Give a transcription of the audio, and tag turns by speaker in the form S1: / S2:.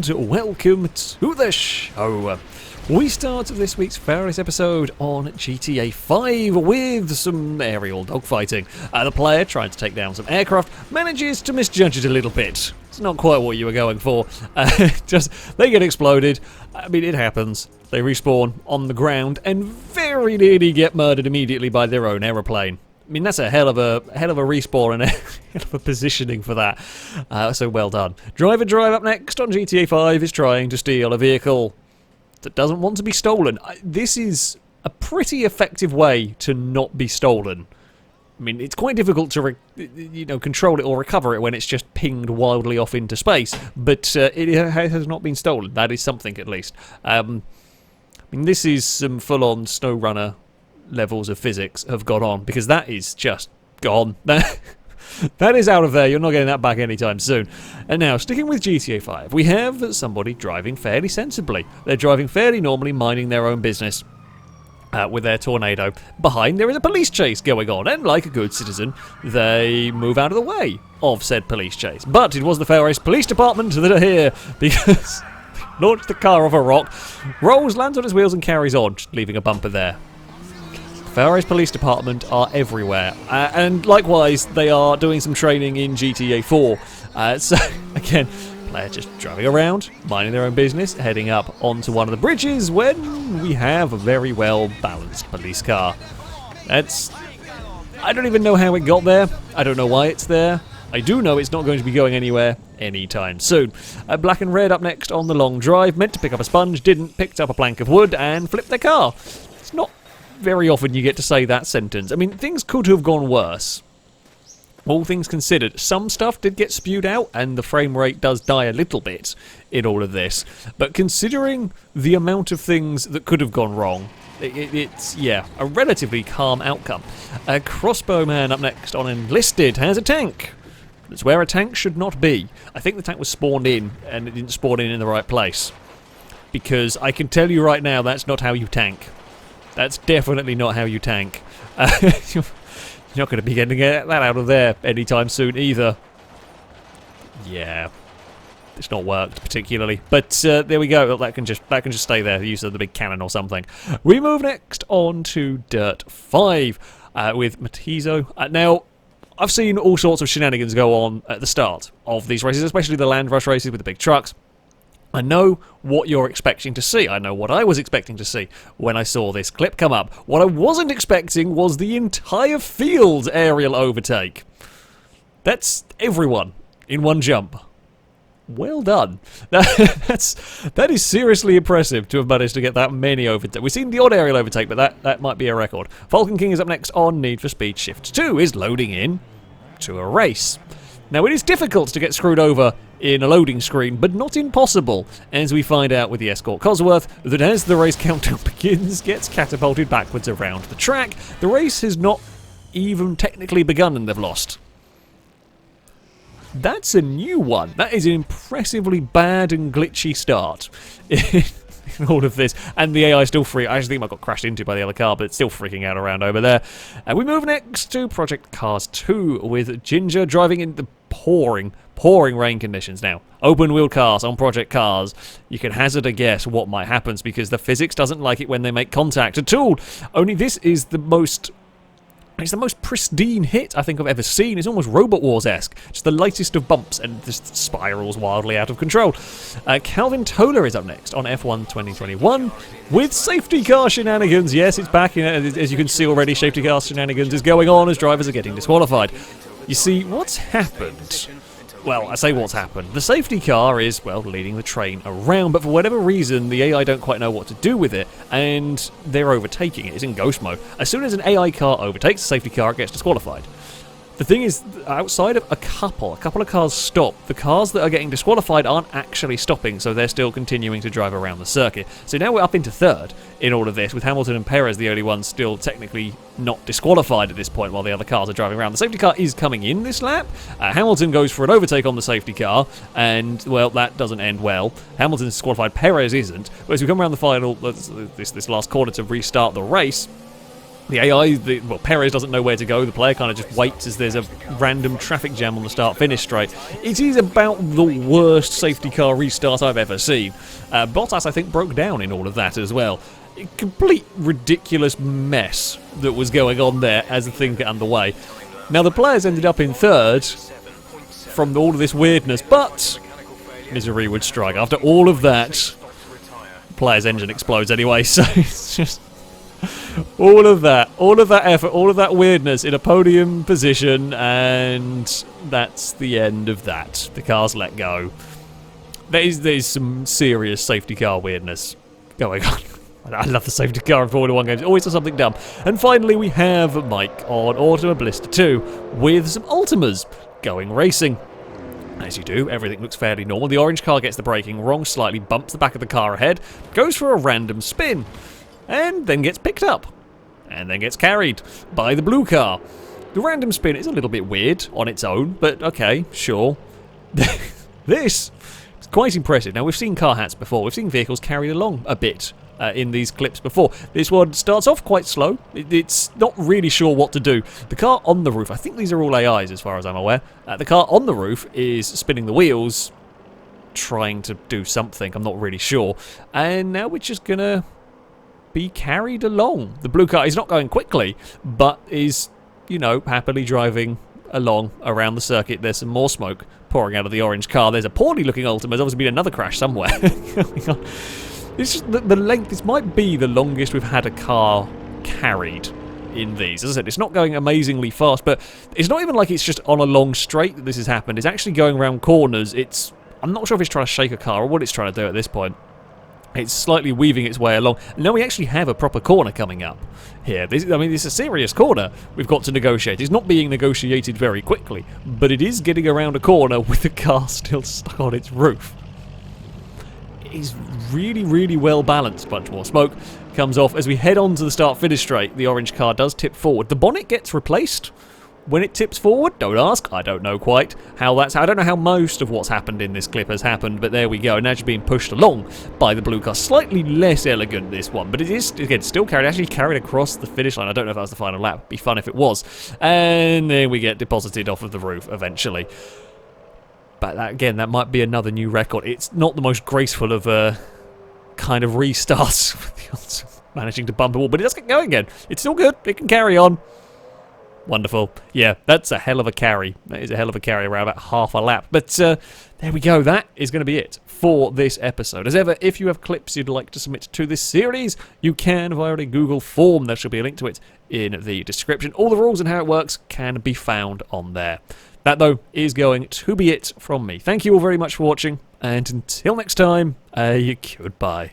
S1: and welcome to the show. We start this week's FailRace episode on GTA 5 with some aerial dogfighting. The player, trying to take down some aircraft, manages to misjudge it a little bit. It's not quite what you were going for. They get exploded. I mean, it happens. They respawn on the ground and very nearly get murdered immediately by their own aeroplane. I mean, that's a hell of a respawn and a hell of a positioning for that. So well done. Driver Drive up next on GTA 5 is trying to steal a vehicle that doesn't want to be stolen. This is a pretty effective way to not be stolen. I mean, it's quite difficult to control it or recover it when it's just pinged wildly off into space, but it has not been stolen. That is something, at least. I mean, this is some full-on SnowRunner levels of physics have gone on, because that is just gone. That is out of there. You're not getting that back anytime soon. And now, sticking with GTA 5, we have somebody driving fairly sensibly. They're driving fairly normally, minding their own business with their Tornado. Behind, there is a police chase going on, and like a good citizen, they move out of the way of said police chase. But it was the FailRace Police Department that are here, because launched the car off a rock, rolls, lands on its wheels, and carries on, just leaving a bumper there. FailRace Police Department are everywhere, and likewise they are doing some training in GTA 4. So again, player just driving around, minding their own business, heading up onto one of the bridges when we have a very well balanced police car. I don't even know how it got there. I don't know why it's there. I do know it's not going to be going anywhere anytime soon. Black and red up next on the long drive, meant to pick up a sponge, didn't, picked up a plank of wood and flipped their car. It's not very often you get to say that sentence. I mean, things could have gone worse. All things considered, some stuff did get spewed out, and the frame rate does die a little bit in all of this. But considering the amount of things that could have gone wrong, it's, yeah, a relatively calm outcome. Crossbowman up next on Enlisted has a tank. That's where a tank should not be. I think the tank was spawned in, and it didn't spawn in the right place. Because I can tell you right now, that's not how you tank. That's definitely not how you tank. You're not going to be getting that out of there anytime soon either. Yeah, it's not worked particularly, but there we go. That can just stay there. The use of the big cannon or something. We move next on to Dirt 5 with Matizo. Now, I've seen all sorts of shenanigans go on at the start of these races, especially the land rush races with the big trucks. I know what you're expecting to see. I know what I was expecting to see when I saw this clip come up. What I wasn't expecting was the entire field's aerial overtake. That's everyone in one jump. Well done. That is seriously impressive to have managed to get that many overtakes. We've seen the odd aerial overtake, but that might be a record. Falcon King is up next on Need for Speed. Shift 2 is loading in to a race. Now, it is difficult to get screwed over in a loading screen, but not impossible, as we find out with the Escort Cosworth, that as the race countdown begins, gets catapulted backwards around the track. The race has not even technically begun and they've lost. That's a new one. That is an impressively bad and glitchy start in all of this. And the AI is still free. I actually think I got crashed into by the other car, but it's still freaking out around over there. And we move next to Project Cars 2 with Ginger driving in the pouring rain conditions. Now, open-wheel cars on Project Cars, you can hazard a guess what might happen because the physics doesn't like it when they make contact at all. Only this is the most pristine hit I think I've ever seen. It's almost Robot Wars-esque. Just the lightest of bumps and just spirals wildly out of control. Calvin Toller is up next on F1 2021 with safety car shenanigans. Yes, it's back. As you can see already, safety car shenanigans is going on as drivers are getting disqualified. You see, what's happened? Well, I say what's happened. The safety car is, well, leading the train around, but for whatever reason, the AI don't quite know what to do with it, and they're overtaking it. It's in ghost mode. As soon as an AI car overtakes the safety car, it gets disqualified. The thing is, outside of a couple of cars stop. The cars that are getting disqualified aren't actually stopping, so they're still continuing to drive around the circuit. So now we're up into third in all of this, with Hamilton and Perez the only ones still technically not disqualified at this point while the other cars are driving around. The safety car is coming in this lap. Hamilton goes for an overtake on the safety car, and, well, that doesn't end well. Hamilton's disqualified, Perez isn't. But as we come around the final, this last corner to restart the race, The AI, well, Perez doesn't know where to go. The player kind of just waits as there's a random traffic jam on the start-finish straight. It is about the worst safety car restart I've ever seen. Bottas, I think, broke down in all of that as well. A complete ridiculous mess that was going on there as the thing got underway. Now, the players ended up in third from all of this weirdness, but misery would strike. After all of that, the player's engine explodes anyway, so it's just... all of that effort, all of that weirdness in a podium position, and that's the end of that. The car's let go. There's some serious safety car weirdness going on. I love the safety car in Formula 1 games. Always does something dumb. And finally, we have Mike on Automobilista 2 with some Ultimas going racing. As you do, everything looks fairly normal. The orange car gets the braking wrong slightly, bumps the back of the car ahead, goes for a random spin, and then gets picked up, and then gets carried by the blue car. The random spin is a little bit weird on its own, but okay, sure. This is quite impressive. Now, we've seen car hats before. We've seen vehicles carried along a bit in these clips before. This one starts off quite slow. It's not really sure what to do. The car on the roof, I think these are all AIs as far as I'm aware. The car on the roof is spinning the wheels, trying to do something. I'm not really sure. And now we're just going to be carried along. The blue car is not going quickly, but is, you know, happily driving along around the circuit. There's some more smoke pouring out of the orange car. There's a poorly looking Ultima. There's obviously been another crash somewhere. It's just the length. This might be the longest we've had a car carried in these. As I said, it's not going amazingly fast, but it's not even like it's just on a long straight that this has happened. It's actually going around corners. I'm not sure if it's trying to shake a car or what it's trying to do at this point. It's slightly weaving its way along. And now we actually have a proper corner coming up here. It's a serious corner we've got to negotiate. It's not being negotiated very quickly, but it is getting around a corner with the car still stuck on its roof. It is really, really well balanced. Bunch more smoke comes off. As we head on to the start-finish straight, the orange car does tip forward. The bonnet gets replaced when it tips forward. Don't ask. I don't know quite how that's... I don't know how most of what's happened in this clip has happened, but there we go. And actually being pushed along by the blue car. Slightly less elegant, this one, but it is, again, still carried. Actually carried across the finish line. I don't know if that was the final lap. It'd be fun if it was. And then we get deposited off of the roof eventually. But that, again, that might be another new record. It's not the most graceful of kind of restarts with the managing to bump a wall, but it does get going again. It's still good. It can carry on. Wonderful. Yeah, that's a hell of a carry. That is a hell of a carry around about half a lap. But there we go. That is going to be it for this episode. As ever, if you have clips you'd like to submit to this series, you can via a Google form. There should be a link to it in the description. All the rules and how it works can be found on there. That, though, is going to be it from me. Thank you all very much for watching, and until next time, goodbye.